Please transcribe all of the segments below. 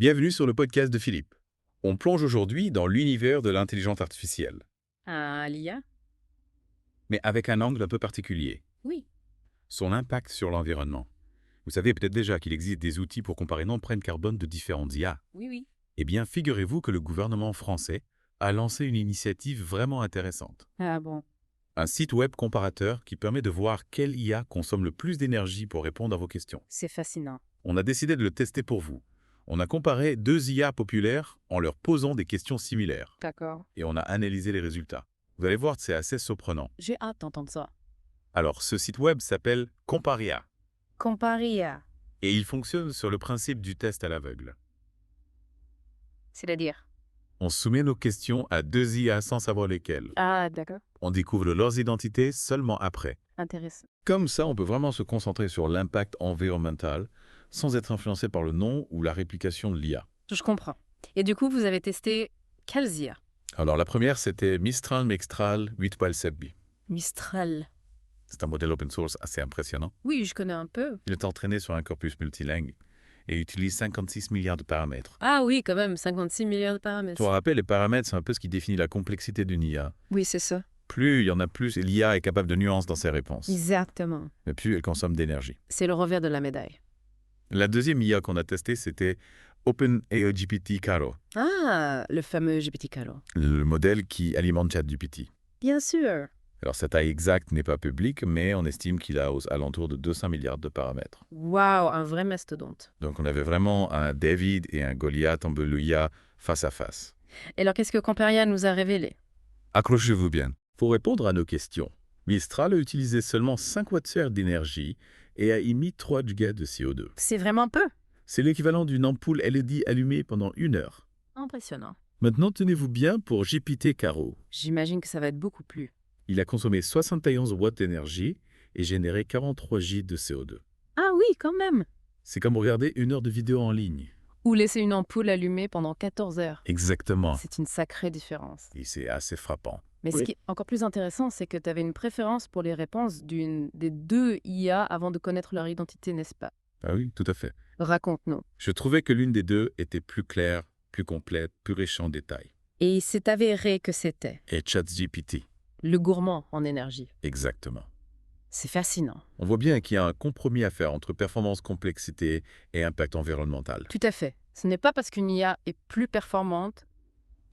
Bienvenue sur le podcast de Philippe. On plonge aujourd'hui dans l'univers de l'intelligence artificielle, L'IA? mais avec un angle un peu particulier, Oui. son impact sur l'environnement. Vous savez peut-être déjà qu'il existe des outils pour comparer l'empreinte carbone de différentes IA. Oui. Eh bien, figurez-vous que le gouvernement français a lancé une initiative vraiment intéressante. Ah bon. Un site web comparateur qui permet de voir quelle IA consomme le plus d'énergie pour répondre à vos questions. C'est fascinant. On a décidé de le tester pour vous. On a comparé deux IA populaires en leur posant des questions similaires. D'accord. Et on a analysé les résultats. Vous allez voir, c'est assez surprenant. J'ai hâte d'entendre ça. Alors, ce site web s'appelle Comparia Comparia, et il fonctionne sur le principe du test à l'aveugle. c'est-à-dire? On soumet nos questions à deux IA sans savoir lesquelles. Ah, d'accord. On découvre leurs identités seulement après. Intéressant. Comme ça, on peut vraiment se concentrer sur l'impact environnemental sans être influencé par le nom ou la réplication de l'IA. Je comprends. Et du coup, vous avez testé quelles IA? Alors, la première, c'était Mistral Mextral 8.7b. Mistral. C'est un modèle open source assez impressionnant. Oui, je connais un peu. Il est entraîné sur un corpus multilingue et utilise 56 milliards de paramètres. Ah oui, quand même, 56 milliards de paramètres. Pour rappel, les paramètres, c'est un peu ce qui définit la complexité d'une IA. Oui, c'est ça. Plus il y en a plus, et l'IA est capable de nuances dans ses réponses. Exactement. Mais plus elle consomme d'énergie. C'est le revers de la médaille. La deuxième IA qu'on a testée, c'était OpenAI GPT Caro, Ah, le fameux GPT-4. le modèle qui alimente ChatGPT. Bien sûr. Alors, sa taille exacte n'est pas publique, mais on estime qu'il a aux alentours de 200 milliards de paramètres. Waouh, un vrai mastodonte. Donc, on avait vraiment un David et un Goliath en l'IA face à face. Et alors, qu'est-ce que Comparia nous a révélé? Accrochez-vous bien. Pour répondre à nos questions, Mistral a utilisé seulement 5 Wh d'énergie et a émis 3 Giga de CO2. C'est vraiment peu. C'est l'équivalent d'une ampoule LED allumée pendant 1 heure. Impressionnant. Maintenant, tenez-vous bien pour GPT Caro. J'imagine que ça va être beaucoup plus. Il a consommé 71 watts d'énergie et généré 43 J de CO2. Ah oui, quand même. C'est comme regarder 1 heure de vidéo en ligne. Ou laisser une ampoule allumée pendant 14 heures. Exactement. C'est une sacrée différence. Et c'est assez frappant. Mais ce qui est encore plus intéressant, c'est que tu avais une préférence pour les réponses des deux IA avant de connaître leur identité, n'est-ce pas? Ah oui, tout à fait. Raconte-nous. Je trouvais que l'une des deux était plus claire, plus complète, plus riche en détails. Et il s'est avéré que c'était Et ChatGPT. le gourmand en énergie. Exactement. C'est fascinant. On voit bien qu'il y a un compromis à faire entre performance, complexité et impact environnemental. Tout à fait. Ce n'est pas parce qu'une IA est plus performante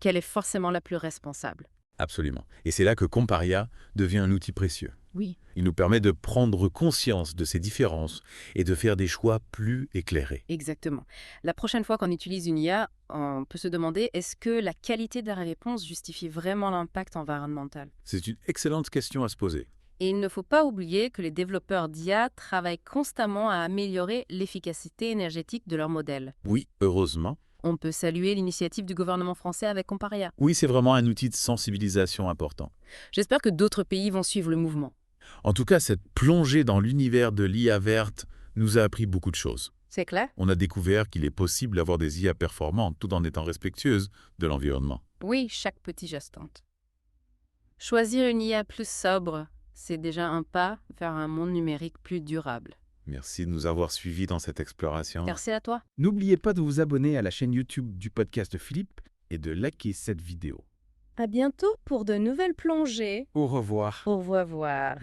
qu'elle est forcément la plus responsable. Absolument. Et c'est là que Comparia devient un outil précieux. Oui. Il nous permet de prendre conscience de ces différences et de faire des choix plus éclairés. Exactement. La prochaine fois qu'on utilise une IA, on peut se demander est-ce que la qualité de la réponse justifie vraiment l'impact environnemental? C'est une excellente question à se poser. Et il ne faut pas oublier que les développeurs d'IA travaillent constamment à améliorer l'efficacité énergétique de leurs modèles. Oui, heureusement. On peut saluer l'initiative du gouvernement français avec Comparia. Oui, c'est vraiment un outil de sensibilisation important. J'espère que d'autres pays vont suivre le mouvement. En tout cas, cette plongée dans l'univers de l'IA verte nous a appris beaucoup de choses. C'est clair? On a découvert qu'il est possible d'avoir des IA performantes tout en étant respectueuses de l'environnement. Oui, chaque petit geste compte. Choisir une IA plus sobre, c'est déjà un pas vers un monde numérique plus durable. Merci de nous avoir suivis dans cette exploration. Merci à toi. N'oubliez pas de vous abonner à la chaîne YouTube du podcast de Philippe Et de liker cette vidéo. À bientôt pour de nouvelles plongées. Au revoir. Au revoir.